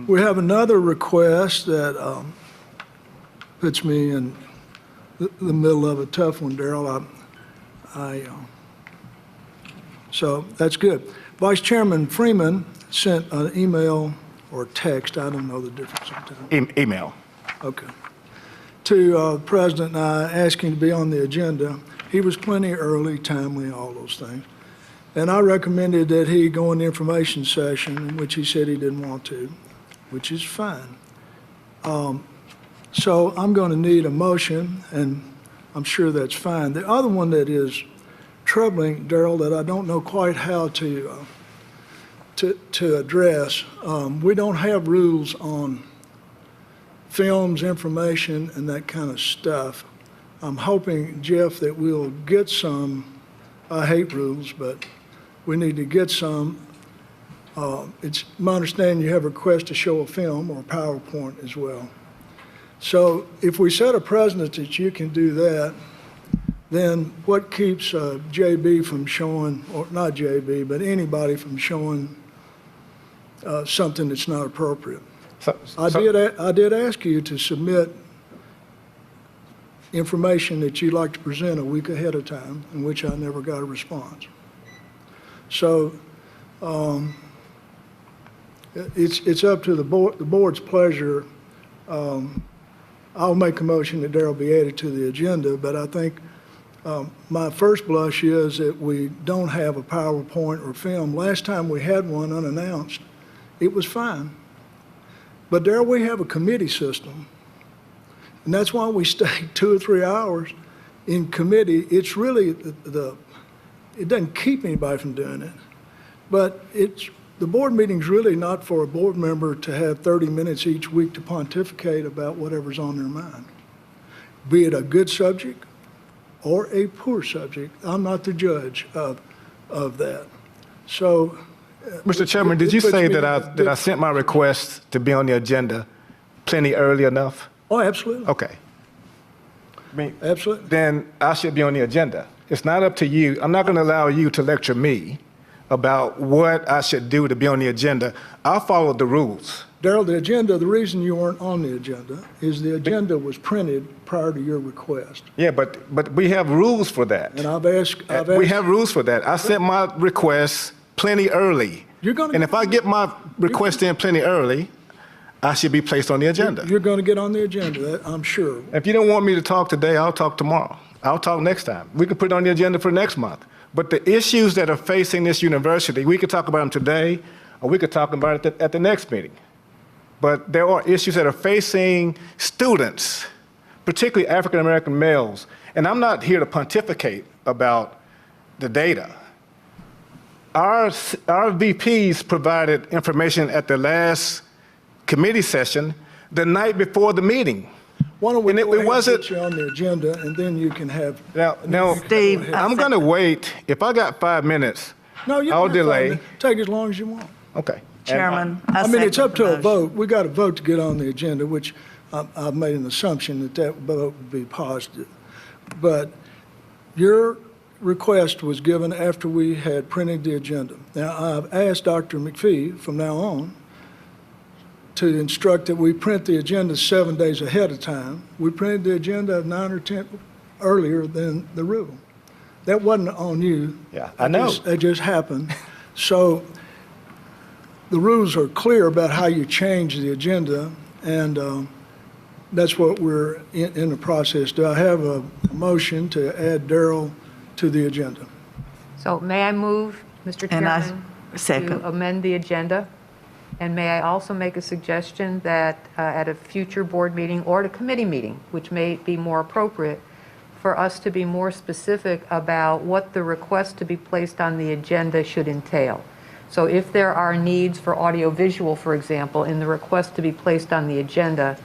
We have another request that puts me in the middle of a tough one, Darrell. So that's good. Vice Chairman Freeman sent an email or text, I don't know the difference sometimes. Email. Okay. To President and I, asking to be on the agenda. He was plenty early, timely, all those things. And I recommended that he go in the information session, in which he said he didn't want to, which is fine. So I'm going to need a motion, and I'm sure that's fine. The other one that is troubling, Darrell, that I don't know quite how to address, we don't have rules on films, information, and that kind of stuff. I'm hoping, Jeff, that we'll get some. I hate rules, but we need to get some. It's my understanding you have a request to show a film or a PowerPoint as well. So if we set a precedent that you can do that, then what keeps JB from showing, or not JB, but anybody from showing something that's not appropriate? I did ask you to submit information that you'd like to present a week ahead of time, in which I never got a response. So it's up to the board's pleasure. I'll make a motion that Darrell be added to the agenda, but I think my first blush is that we don't have a PowerPoint or film. Last time we had one unannounced, it was fine. But Darrell, we have a committee system, and that's why we stay 2 or 3 hours in committee. It's really it doesn't keep anybody from doing it, but the board meeting's really not for a board member to have 30 minutes each week to pontificate about whatever's on their mind, be it a good subject or a poor subject. I'm not the judge of that. So, Mr. Chairman, did you say that I sent my request to be on the agenda plenty early enough? Oh, absolutely. Okay. Absolutely. Then I should be on the agenda. It's not up to you. I'm not going to allow you to lecture me about what I should do to be on the agenda. I'll follow the rules. Darrell, the agenda, the reason you weren't on the agenda is the agenda was printed prior to your request. Yeah, but we have rules for that. And I've asked. We have rules for that. I sent my request plenty early. And if I get my request in plenty early, I should be placed on the agenda. You're going to get on the agenda, I'm sure. If you don't want me to talk today, I'll talk tomorrow. I'll talk next time. We can put it on the agenda for next month. But the issues that are facing this university, we could talk about them today, or we could talk about it at the next meeting. But there are issues that are facing students, particularly African-American males. And I'm not here to pontificate about the data. Our VPs provided information at the last committee session the night before the meeting. Why don't we get you on the agenda, and then you can have... Now, Steve, I'm going to wait. If I got 5 minutes, I'll delay. Take as long as you want. Okay. Chairman, I mean, it's up to a vote. We got a vote to get on the agenda, which I've made an assumption that vote would be positive. But your request was given after we had printed the agenda. Now, I've asked Dr. McPhee from now on to instruct that we print the agenda 7 days ahead of time. We printed the agenda 9 or 10 earlier than the rule. That wasn't on you. Yeah, I know. It just happened. So the rules are clear about how you change the agenda, and that's what we're in the process. Do I have a motion to add Darrell to the agenda? So may I move, Mr. Chairman, to amend the agenda? And may I also make a suggestion that at a future board meeting or at a committee meeting, which may be more appropriate, for us to be more specific about what the request to be placed on the agenda should entail. So if there are needs for audiovisual, for example, in the request to be placed on the agenda,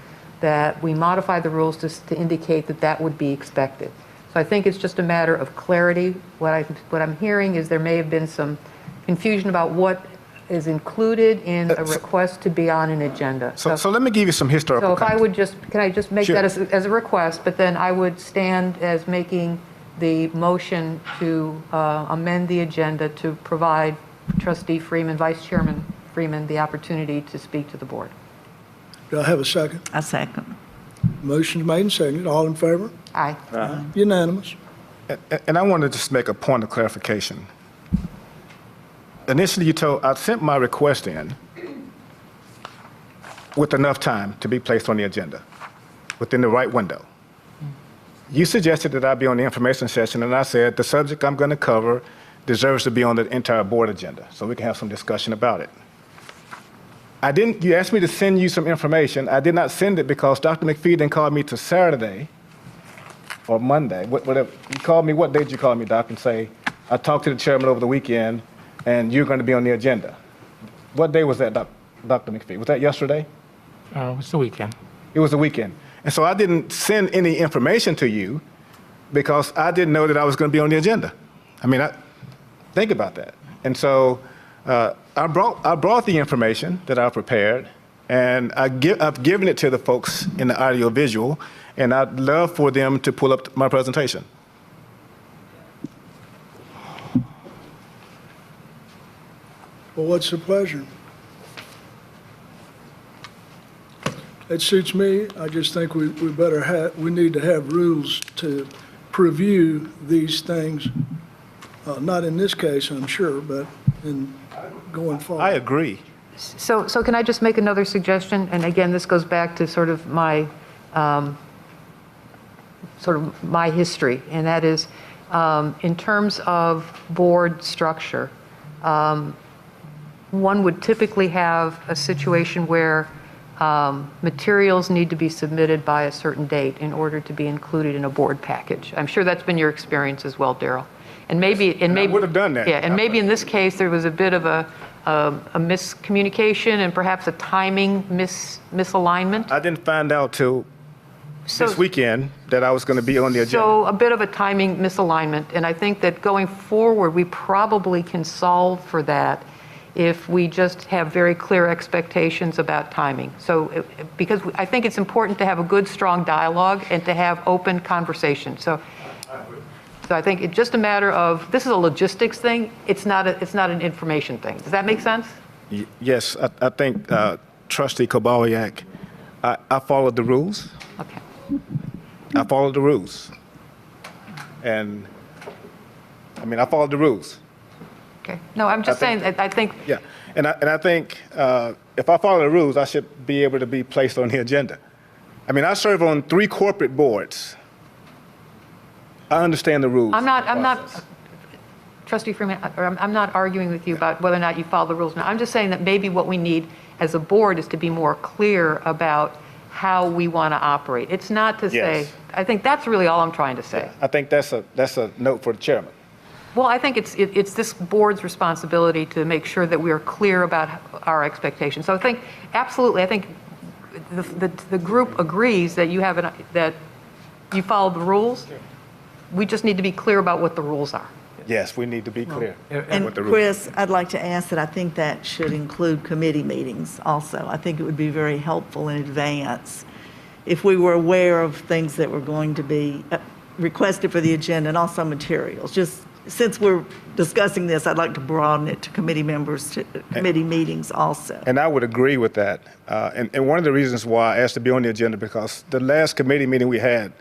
that we modify the rules to indicate that that would be expected. So I think it's just a matter of clarity. What I'm hearing is there may have been some confusion about what is included in a request to be on an agenda. So let me give you some historical context. So if I would can I just make that as a request, but then I would stand as making the motion to amend the agenda to provide Trustee Freeman, Vice Chairman Freeman the opportunity to speak to the board. Do I have a second? I second. Motion's made and seconded. All in favor? Aye. Unanimous. And I want to just make a point of clarification. Initially, I sent my request in with enough time to be placed on the agenda, within the right window. You suggested that I be on the information session, and I said the subject I'm going to cover deserves to be on the entire board agenda, so we can have some discussion about it. You asked me to send you some information. I did not send it because Dr. McPhee then called me to Saturday or Monday, whatever. You called me, what day did you call me, Doc, and say, I talked to the chairman over the weekend, and you're going to be on the agenda. What day was that, Dr. McPhee? Was that yesterday? It was the weekend. It was the weekend. And so I didn't send any information to you because I didn't know that I was going to be on the agenda. I mean, think about that. And so I brought the information that I prepared, and I've given it to the folks in the audiovisual, and I'd love for them to pull up my presentation. Well, what's the pleasure? It suits me. I just think we need to have rules to preview these things. Not in this case, I'm sure, but in going forward. I agree. So can I just make another suggestion? And again, this goes back to sort of my history, and that is in terms of board structure, one would typically have a situation where materials need to be submitted by a certain date in order to be included in a board package. I'm sure that's been your experience as well, Daryl. And maybe I would have done that. Yeah, and maybe in this case there was a bit of a miscommunication and perhaps a timing misalignment. I didn't find out till this weekend that I was going to be on the agenda. So a bit of a timing misalignment, and I think that going forward we probably can solve for that if we just have very clear expectations about timing. So, because I think it's important to have a good, strong dialogue and to have open conversation. So I think it's just a matter of, this is a logistics thing, it's not an information thing. Does that make sense? Yes, I think Trustee Kobawiak, I followed the rules. Okay. I followed the rules. And, I mean, I followed the rules. Okay. No, I'm just saying that I think. Yeah, and I think if I follow the rules, I should be able to be placed on the agenda. I mean, I serve on 3 corporate boards. I understand the rules. I'm not, Trustee Freeman, I'm not arguing with you about whether or not you follow the rules. No, I'm just saying that maybe what we need as a board is to be more clear about how we want to operate. It's not to say, I think that's really all I'm trying to say. I think that's a note for the chairman. Well, I think it's this board's responsibility to make sure that we are clear about our expectations. So I think, absolutely, I think the group agrees that that you follow the rules. We just need to be clear about what the rules are. Yes, we need to be clear. And what the rules Chris, I'd like to ask that I think that should include committee meetings also. I think it would be very helpful in advance if we were aware of things that were going to be requested for the agenda and also materials. Just since we're discussing this, I'd like to broaden it to committee members, to committee meetings also. And I would agree with that. And one of the reasons why I asked to be on the agenda, because the last committee meeting we had,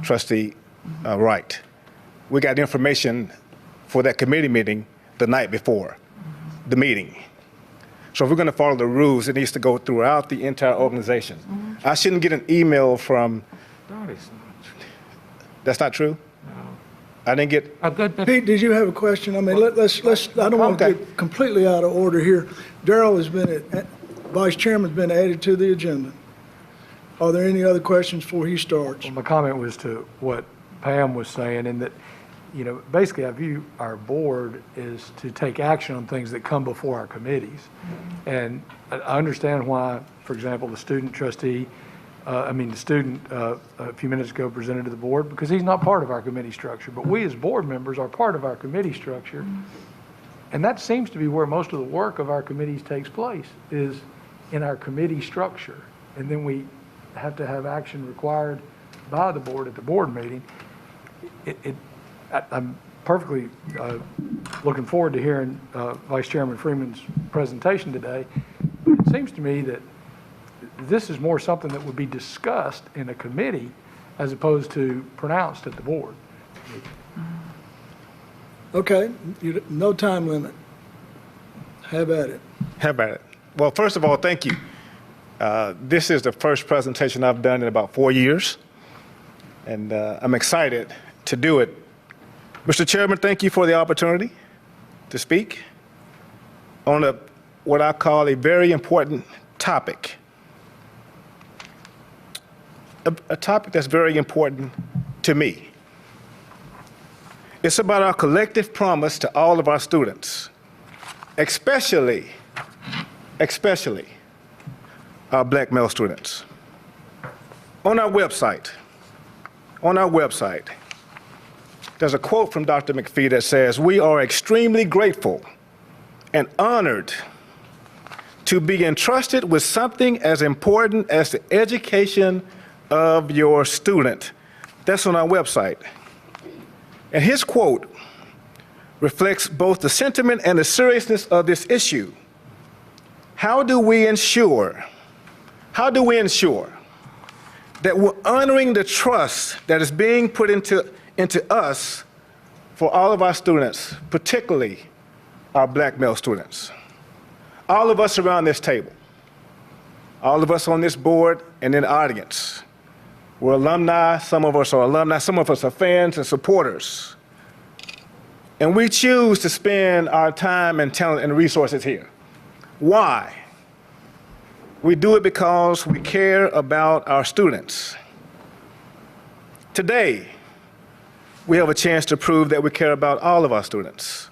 Trustee Wright, we got information for that committee meeting the night before the meeting. So if we're going to follow the rules, it needs to go throughout the entire organization. I shouldn't get an email from. That's not true? I didn't get. Pete, did you have a question? I mean, let's. I don't want to get completely out of order here. Daryl has been, Vice Chairman's been added to the agenda. Are there any other questions before he starts? Well, my comment was to what Pam was saying, and that, basically I view our board is to take action on things that come before our committees. And I understand why, for example, the student trustee, the student a few minutes ago presented to the board, because he's not part of our committee structure. But we as board members are part of our committee structure. And that seems to be where most of the work of our committees takes place, is in our committee structure. And then we have to have action required by the board at the board meeting. perfectly looking forward to hearing Vice Chairman Freeman's presentation today. But it seems to me that this is more something that would be discussed in a committee as opposed to pronounced at the board. Okay, no time limit. Have at it. How about it? Well, first of all, thank you. This is the first presentation I've done in about 4 years, and I'm excited to do it. Mr. Chairman, thank you for the opportunity to speak on what I call a very important topic. A topic that's very important to me. It's about our collective promise to all of our students, especially our black male students. On our website, there's a quote from Dr. McPhee that says, "We are extremely grateful and honored to be entrusted with something as important as the education of your student." That's on our website. And his quote reflects both the sentiment and the seriousness of this issue. How do we ensure that we're honoring the trust that is being put into us for all of our students, particularly our black male students? All of us around this table, all of us on this board and in the audience, we're alumni, some of us are alumni, some of us are fans and supporters. And we choose to spend our time and talent and resources here. Why? We do it because we care about our students. Today, we have a chance to prove that we care about all of our students.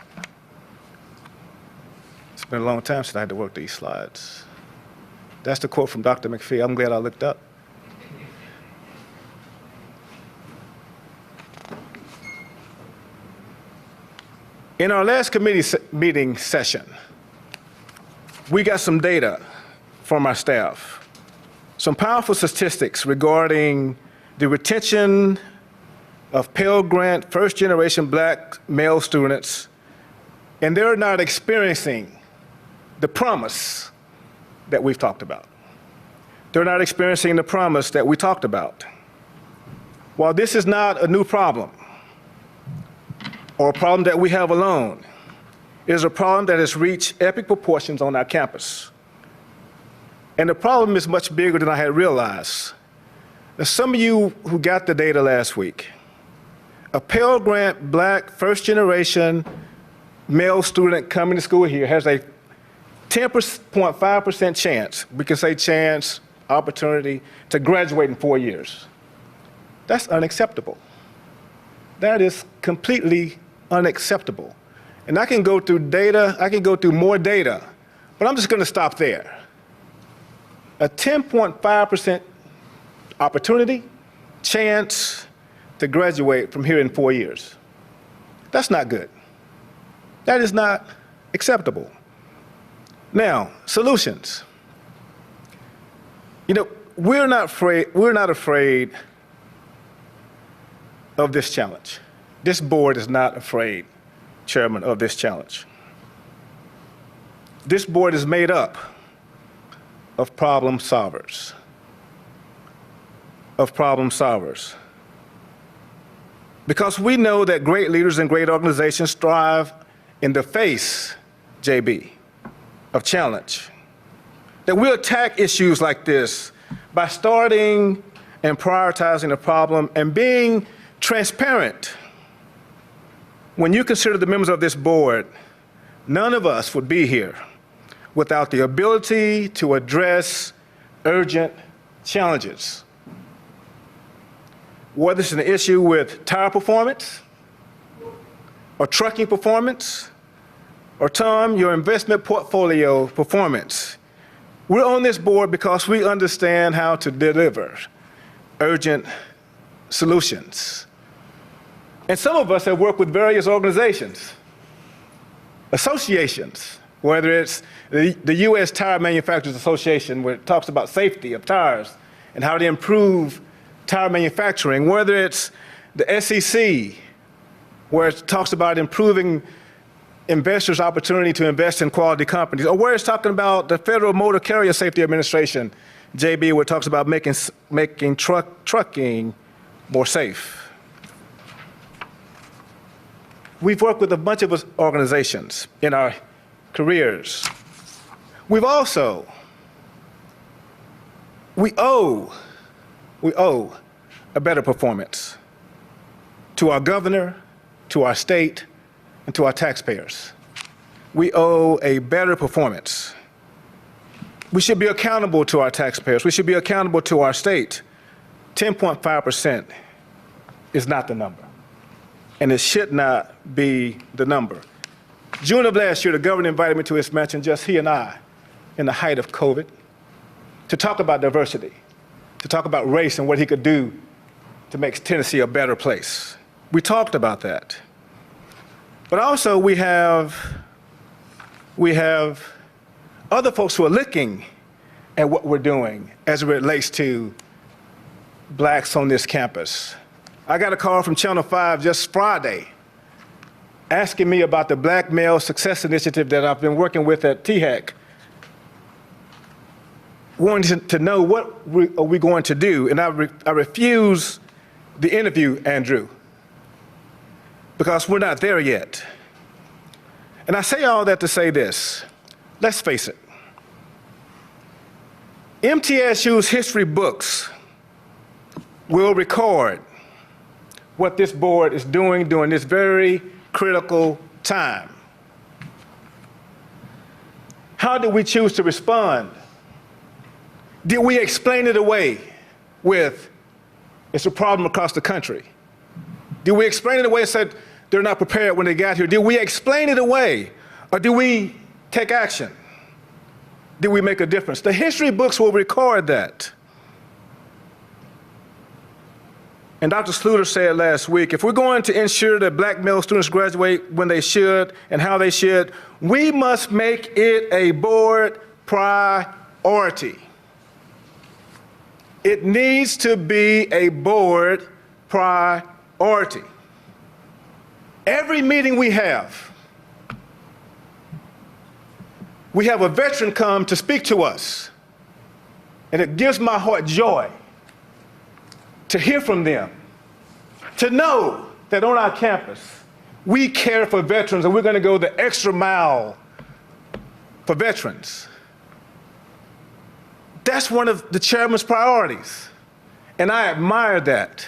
It's been a long time since I had to work these slides. That's the quote from Dr. McPhee. I'm glad I looked up. In our last committee meeting session, we got some data from our staff, some powerful statistics regarding the retention of Pell Grant first-generation black male students, and they're not experiencing the promise that we've talked about. They're not experiencing the promise that we talked about. While this is not a new problem, or a problem that we have alone, it is a problem that has reached epic proportions on our campus. And the problem is much bigger than I had realized. Now, some of you who got the data last week, a Pell Grant black first-generation male student coming to school here has a 10.5% chance, we can say chance, opportunity, to graduate in 4 years. That's unacceptable. That is completely unacceptable. And I can go through data, I can go through more data, but I'm just going to stop there. A 10.5% opportunity, chance to graduate from here in 4 years. That's not good. That is not acceptable. Now, solutions. You know, we're not afraid of this challenge. This board is not afraid, Chairman, of this challenge. This board is made up of problem solvers. Because we know that great leaders and great organizations thrive in the face, JB, of challenge. That we attack issues like this by starting and prioritizing the problem and being transparent. When you consider the members of this board, none of us would be here without the ability to address urgent challenges. Whether it's an issue with tire performance, or trucking performance, or Tom, your investment portfolio performance. We're on this board because we understand how to deliver urgent solutions. And some of us have worked with various organizations, associations, whether it's the U.S. Tire Manufacturers Association, where it talks about safety of tires and how to improve tire manufacturing, whether it's the SEC, where it talks about improving investors' opportunity to invest in quality companies, or where it's talking about the Federal Motor Carrier Safety Administration, JB, where it talks about making trucking more safe. We've worked with a bunch of organizations in our careers. We owe a better performance to our governor, to our state, and to our taxpayers. We owe a better performance. We should be accountable to our taxpayers. We should be accountable to our state. 10.5% is not the number, and it should not be the number. June of last year, the governor invited me to his mansion, just he and I, in the height of COVID, to talk about diversity, to talk about race and what he could do to make Tennessee a better place. We talked about that. But also we have other folks who are looking at what we're doing as it relates to blacks on this campus. I got a call from Channel 5 just Friday asking me about the Black Male Success Initiative that I've been working with at THEC, wanting to know what are we going to do. And I refuse the interview, Andrew, because we're not there yet. And I say all that to say this. Let's face it. MTSU's history books will record what this board is doing during this very critical time. How did we choose to respond? Did we explain it away with, it's a problem across the country? Did we explain it away and said they're not prepared when they got here? Did we explain it away, or did we take action? Did we make a difference? The history books will record that. And Dr. Sluter said last week, if we're going to ensure that black male students graduate when they should and how they should, we must make it a board priority. It needs to be a board priority. Every meeting we have a veteran come to speak to us, and it gives my heart joy to hear from them, to know that on our campus, we care for veterans and we're going to go the extra mile for veterans. That's one of the chairman's priorities, and I admire that.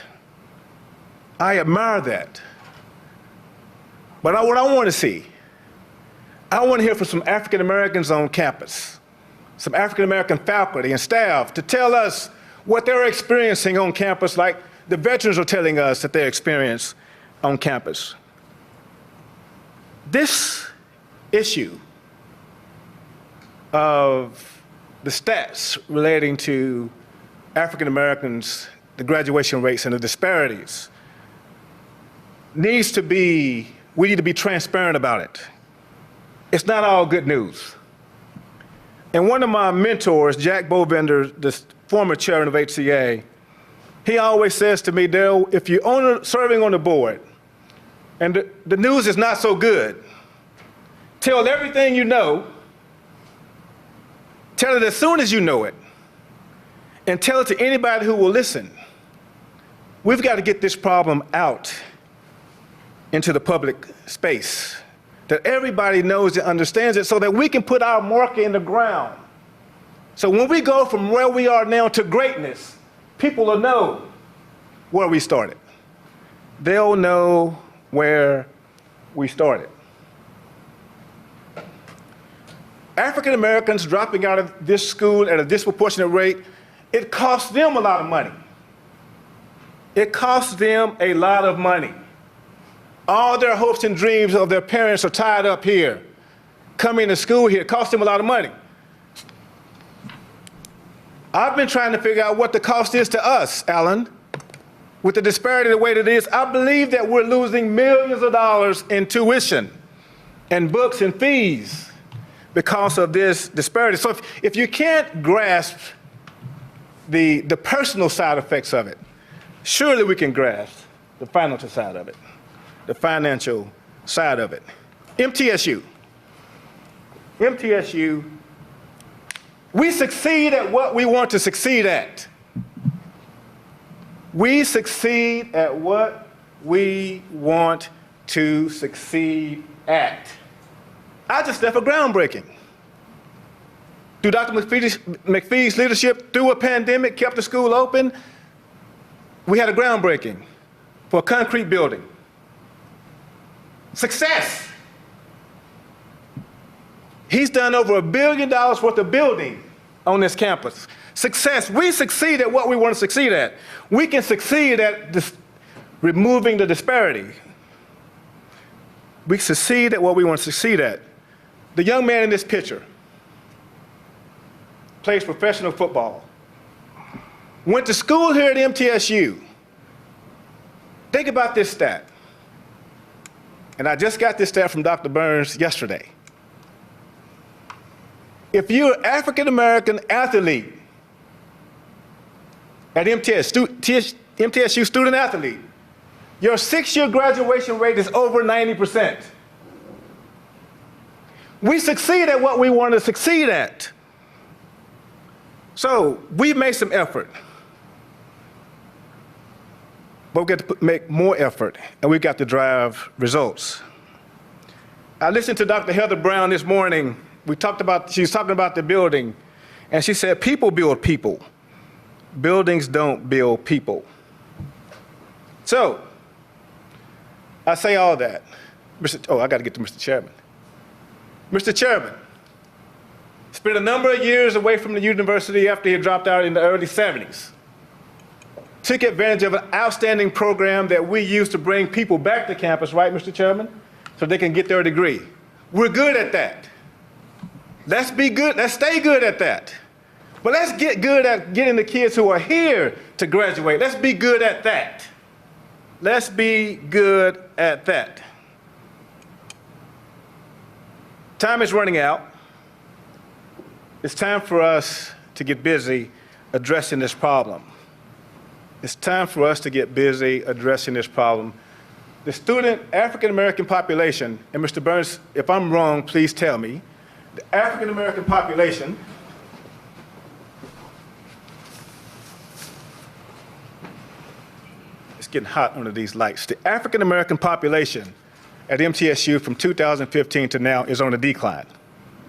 I admire that. But what I want to see, I want to hear from some African Americans on campus, some African American faculty and staff to tell us what they're experiencing on campus, like the veterans are telling us that they experience on campus. This issue of the stats relating to African Americans, the graduation rates and the disparities, needs to be, we need to be transparent about it. It's not all good news. And one of my mentors, Jack Bovender, the former chairman of HCA, he always says to me, Darryl, if you're serving on the board and the news is not so good, tell everything you know, tell it as soon as you know it, and tell it to anybody who will listen. We've got to get this problem out into the public space, that everybody knows and understands it so that we can put our marker in the ground. So when we go from where we are now to greatness, people will know where we started. They'll know where we started. African Americans dropping out of this school at a disproportionate rate, it costs them a lot of money. It costs them a lot of money. All their hopes and dreams of their parents are tied up here. Coming to school here, it costs them a lot of money. I've been trying to figure out what the cost is to us, Alan. With the disparity the way that it is, I believe that we're losing millions of dollars in tuition and books and fees because of this disparity. So if you can't grasp the personal side effects of it, surely we can grasp the financial side of it. the financial side of it. MTSU. We succeed at what we want to succeed at. We succeed at what we want to succeed at. I just left a groundbreaking. Through Dr. McPhee's leadership, through a pandemic, kept the school open, we had a groundbreaking for a concrete building. Success. He's done over $1 billion worth of building on this campus. Success. We succeed at what we want to succeed at. We can succeed at removing the disparity. We succeed at what we want to succeed at. The young man in this picture plays professional football. Went to school here at MTSU. Think about this stat. And I just got this stat from Dr. Burns yesterday. If you're an African-American athlete at MTSU student athlete, your 6-year graduation rate is over 90%. We succeed at what we want to succeed at. So we've made some effort. But we've got to make more effort, and we've got to drive results. I listened to Dr. Heather Brown this morning. She was talking about the building, and she said, people build people. Buildings don't build people. So, I say all that. I got to get to Mr. Chairman. Mr. Chairman, spent a number of years away from the university after he dropped out in the early 70s. Took advantage of an outstanding program that we used to bring people back to campus, right, Mr. Chairman? So they can get their degree. We're good at that. Let's be good, let's stay good at that. But let's get good at getting the kids who are here to graduate. Let's be good at that. Let's be good at that. Time is running out. It's time for us to get busy addressing this problem. It's time for us to get busy addressing this problem. The student African-American population, and Mr. Burns, if I'm wrong, please tell me, the African-American population it's getting hot under these lights. The African-American population at MTSU from 2015 to now is on a decline.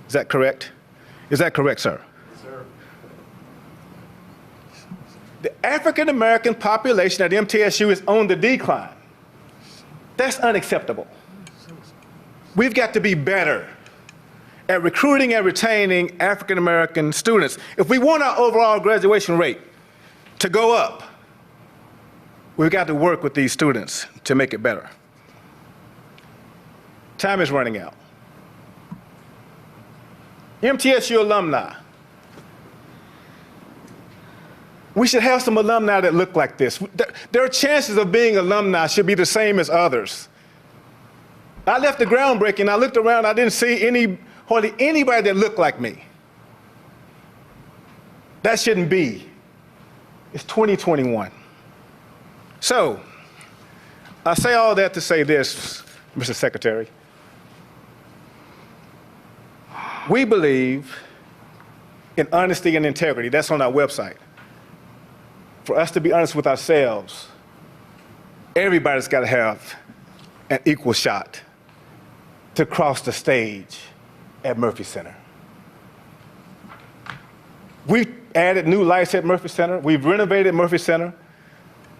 Is that correct? Is that correct, sir? Yes, sir. The African-American population at MTSU is on the decline. That's unacceptable. We've got to be better at recruiting and retaining African-American students. If we want our overall graduation rate to go up, we've got to work with these students to make it better. Time is running out. MTSU alumni. We should have some alumni that look like this. Their chances of being alumni should be the same as others. I left the groundbreaking, I looked around, I didn't see hardly anybody that looked like me. That shouldn't be. It's 2021. So, I say all that to say this, Mr. Secretary. We believe in honesty and integrity. That's on our website. For us to be honest with ourselves, everybody's got to have an equal shot to cross the stage at Murphy Center. We've added new lights at Murphy Center. We've renovated Murphy Center.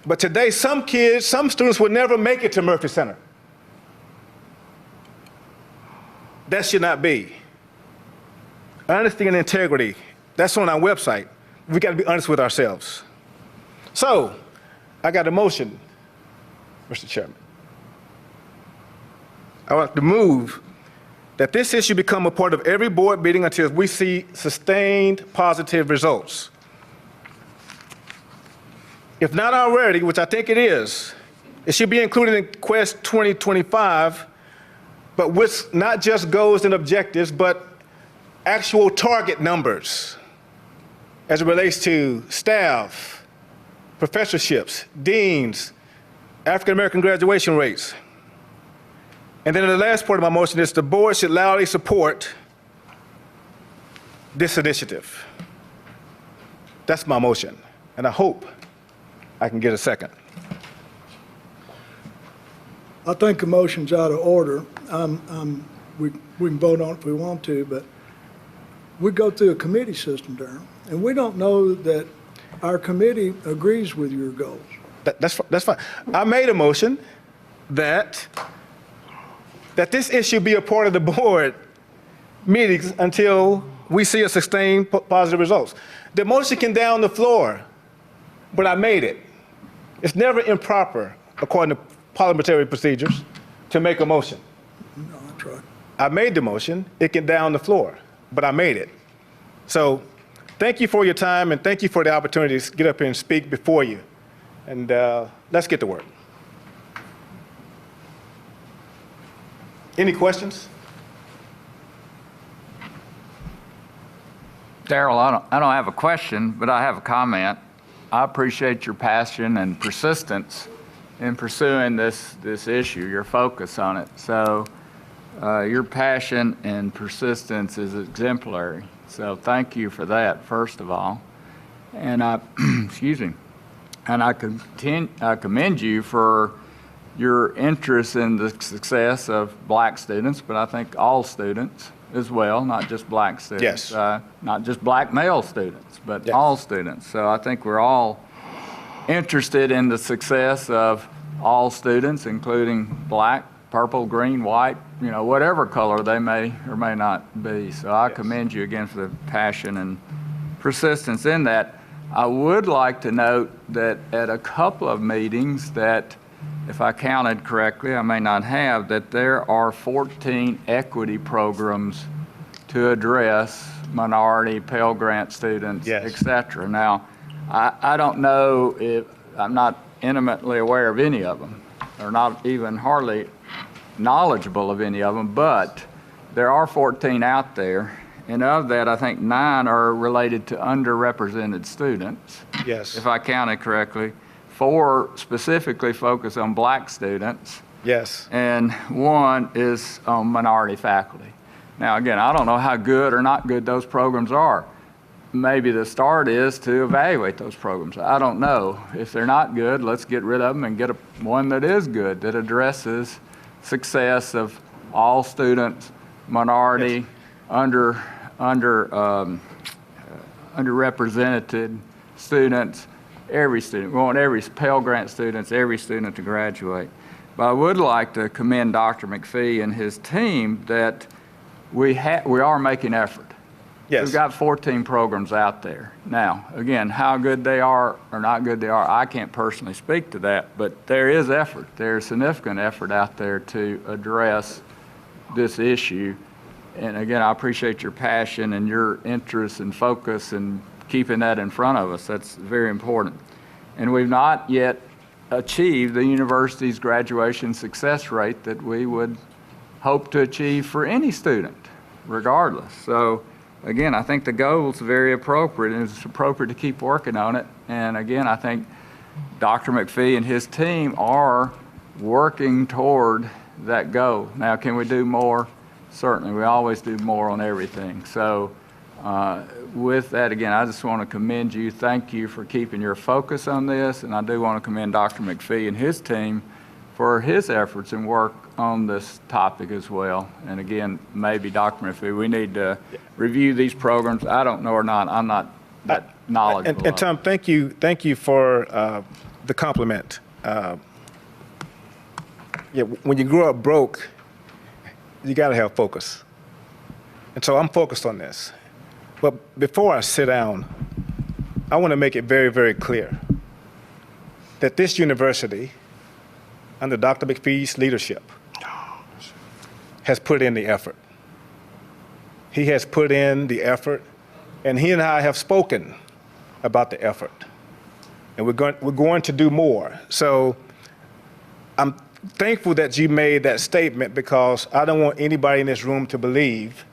But today, some students will never make it to Murphy Center. That should not be. Honesty and integrity, that's on our website. We got to be honest with ourselves. So, I got a motion, Mr. Chairman. I want to move that this issue become a part of every board meeting until we see sustained positive results. If not already, which I think it is, it should be included in Quest 2025, but with not just goals and objectives, but actual target numbers as it relates to staff, professorships, deans, African-American graduation rates. And then the last part of my motion is the board should loudly support this initiative. That's my motion, and I hope I can get a second. I think the motion's out of order. We can vote on it if we want to, but we go through a committee system, Darryl, and we don't know that our committee agrees with your goals. That's fine. I made a motion that this issue be a part of the board meetings until we see a sustained positive results. The motion can down the floor, but I made it. It's never improper, according to parliamentary procedures, to make a motion. No, that's right. I made the motion. It can down the floor, but I made it. So thank you for your time, and thank you for the opportunity to get up here and speak before you. And let's get to work. Any questions? Darryl, I don't have a question, but I have a comment. I appreciate your passion and persistence in pursuing this issue, your focus on it. So your passion and persistence is exemplary. So thank you for that, first of all. And excuse me. And I commend you for your interest in the success of black students, but I think all students as well, not just black students. Yes. Not just black male students, but Yes. all students. So I think we're all interested in the success of all students, including black, purple, green, white, whatever color they may or may not be. So I commend you again for the passion and persistence in that. I would like to note that at a couple of meetings that, if I counted correctly, I may not have, that there are 14 equity programs to address minority, Pell Grant students, Yes. et cetera. Now, I don't know if, I'm not intimately aware of any of them, or not even hardly knowledgeable of any of them, but there are 14 out there. And of that, I think 9 are related to underrepresented students. Yes. If I counted correctly. 4 specifically focus on black students. Yes. And 1 is on minority faculty. Now, again, I don't know how good or not good those programs are. Maybe the start is to evaluate those programs. I don't know. If they're not good, let's get rid of them and get one that is good, that addresses success of all students, minority, underrepresented students, every student. We want every Pell Grant students, every student to graduate. But I would like to commend Dr. McPhee and his team that we are making effort. Yes. We've got 14 programs out there. Now, again, how good they are or not good they are, I can't personally speak to that, but there is effort. There's significant effort out there to address this issue. And again, I appreciate your passion and your interest and focus and keeping that in front of us. That's very important. And we've not yet achieved the university's graduation success rate that we would hope to achieve for any student, regardless. So again, I think the goal is very appropriate, and it's appropriate to keep working on it. And again, I think Dr. McPhee and his team are working toward that goal. Now, can we do more? Certainly, we always do more on everything. So with that, again, I just want to commend you. Thank you for keeping your focus on this. And I do want to commend Dr. McPhee and his team for his efforts and work on this topic as well. And again, maybe Dr. McPhee, we need to review these programs. I don't know or not. I'm not that knowledgeable. And Tom, thank you for the compliment. When you grow up broke, you got to have focus. And so I'm focused on this. But before I sit down, I want to make it very, very clear that this university, under Dr. McPhee's leadership, has put in the effort. He has put in the effort, and he and I have spoken about the effort. And we're going to do more. So I'm thankful that you made that statement, because I don't want anybody in this room to believe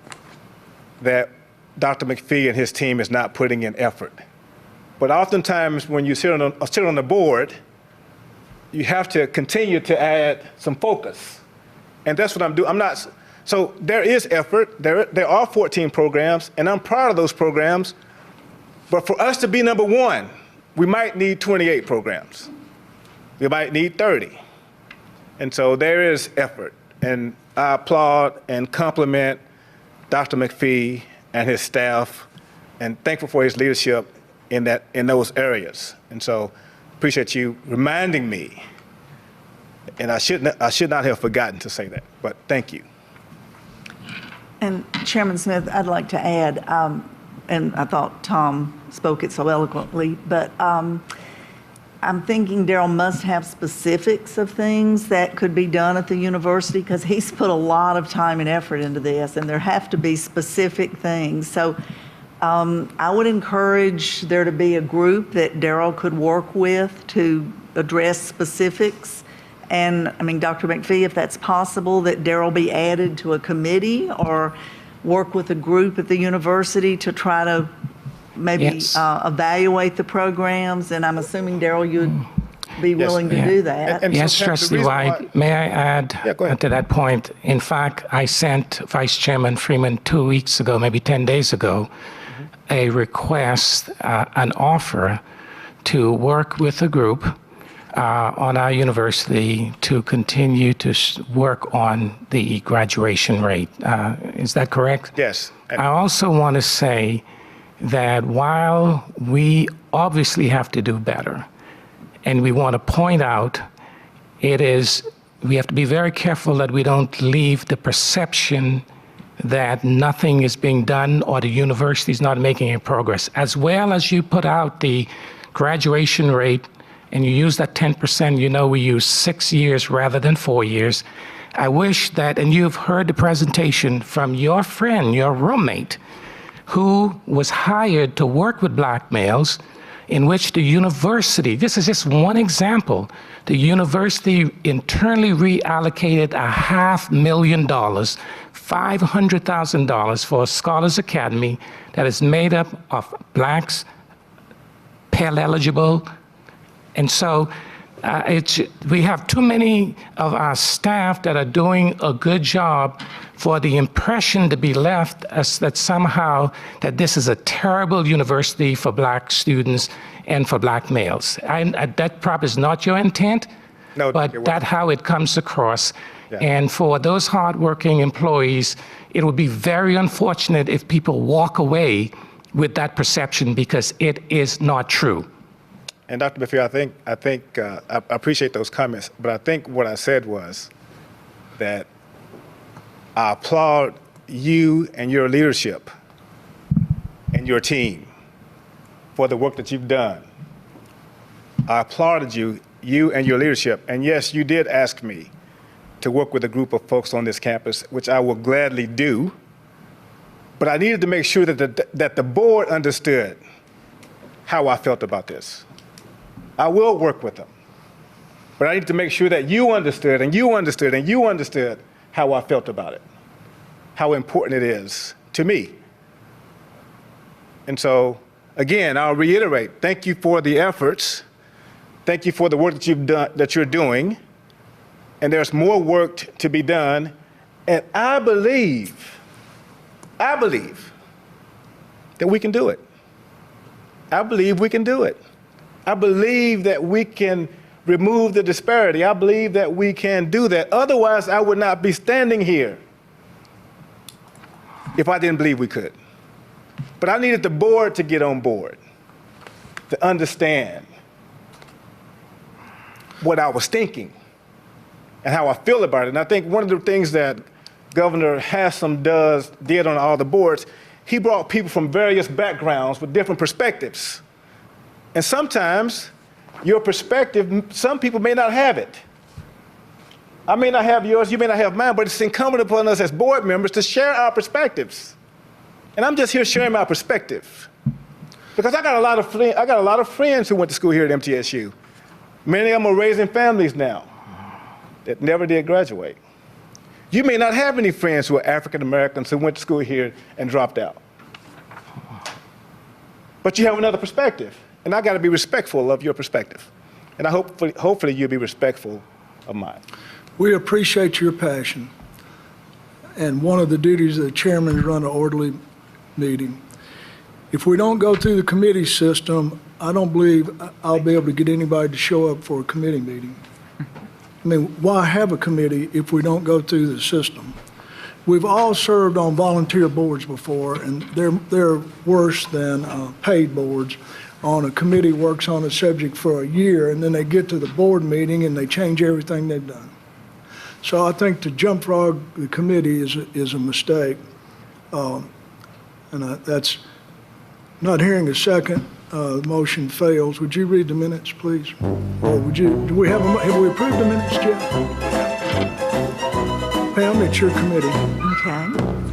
that Dr. McPhee and his team is not putting in effort. But oftentimes when you sit on the board, you have to continue to add some focus And that's what I'm doing. So there is effort. There are 14 programs, and I'm proud of those programs. But for us to be number one, we might need 28 programs. We might need 30. And so there is effort. And I applaud and compliment Dr. McPhee and his staff, and thankful for his leadership in those areas. And so appreciate you reminding me. And I should not have forgotten to say that, but thank you. And Chairman Smith, I'd like to add, and I thought Tom spoke it so eloquently, but I'm thinking Darrell must have specifics of things that could be done at the university, because he's put a lot of time and effort into this, and there have to be specific things. So I would encourage there to be a group that Darrell could work with to address specifics. And I mean, Dr. McPhee, if that's possible, that Darrell be added to a committee or work with a group at the university to try to maybe evaluate the programs. And I'm assuming, Darrell, you'd be willing to do that. And Yes, sometimes the Trustee reason White, why- may I add go ahead. to that point? In fact, I sent Vice Chairman Freeman 2 weeks ago, maybe 10 days ago, a request, an offer to work with a group on our university to continue to work on the graduation rate. Is that correct? Yes. I also want to say that while we obviously have to do better, and we want to point out, we have to be very careful that we don't leave the perception that nothing is being done or the university is not making any progress. As well as you put out the graduation rate and you use that 10%, we use 6 years rather than 4 years. I wish that, and you've heard the presentation from your friend, your roommate, who was hired to work with black males, in which the university, this is just one example, the university internally reallocated $500,000, $500,000 for a Scholars Academy that is made up of blacks, Pell eligible. And so we have too many of our staff that are doing a good job for the impression to be left as that somehow that this is a terrible university for black students and for black males. That probably is not your intent, No, but that's how it comes across. Yeah. And for those hardworking employees, it would be very unfortunate if people walk away with that perception, because it is not true. And Dr. McPhee, I think I appreciate those comments, but I think what I said was that I applaud you and your leadership and your team for the work that you've done. I applauded you and your leadership. And yes, you did ask me to work with a group of folks on this campus, which I will gladly do. But I needed to make sure that the board understood how I felt about this. I will work with them. But I need to make sure that you understood and you understood and you understood how I felt about it, how important it is to me. And so, again, I'll reiterate, thank you for the efforts. Thank you for the work that you've done, that you're doing. And there's more work to be done. And I believe that we can do it. I believe we can do it. I believe that we can remove the disparity. I believe that we can do that. Otherwise, I would not be standing here if I didn't believe we could. But I needed the board to get on board, to understand what I was thinking and how I feel about it. And I think one of the things that Governor Haslam did on all the boards, he brought people from various backgrounds with different perspectives. And sometimes your perspective, some people may not have it. I may not have yours, you may not have mine, but it's incumbent upon us as board members to share our perspectives. And I'm just here sharing my perspective. Because I got a lot of friends who went to school here at MTSU. Many of them are raising families now that never did graduate. You may not have any friends who are African Americans who went to school here and dropped out. But you have another perspective. And I got to be respectful of your perspective. And hopefully you'll be respectful of mine. We appreciate your passion. And one of the duties of the chairman is run an orderly meeting. If we don't go through the committee system, I don't believe I'll be able to get anybody to show up for a committee meeting. I mean, why have a committee if we don't go through the system? We've all served on volunteer boards before, and they're worse than paid boards. On a committee works on a subject for a year, and then they get to the board meeting and they change everything they've done. So I think to jump frog the committee is a mistake. That's not hearing a second. The motion fails. Would you read the minutes, please? Or would you? Do we have we approved the minutes, Jeff? Pam, it's your committee. Okay.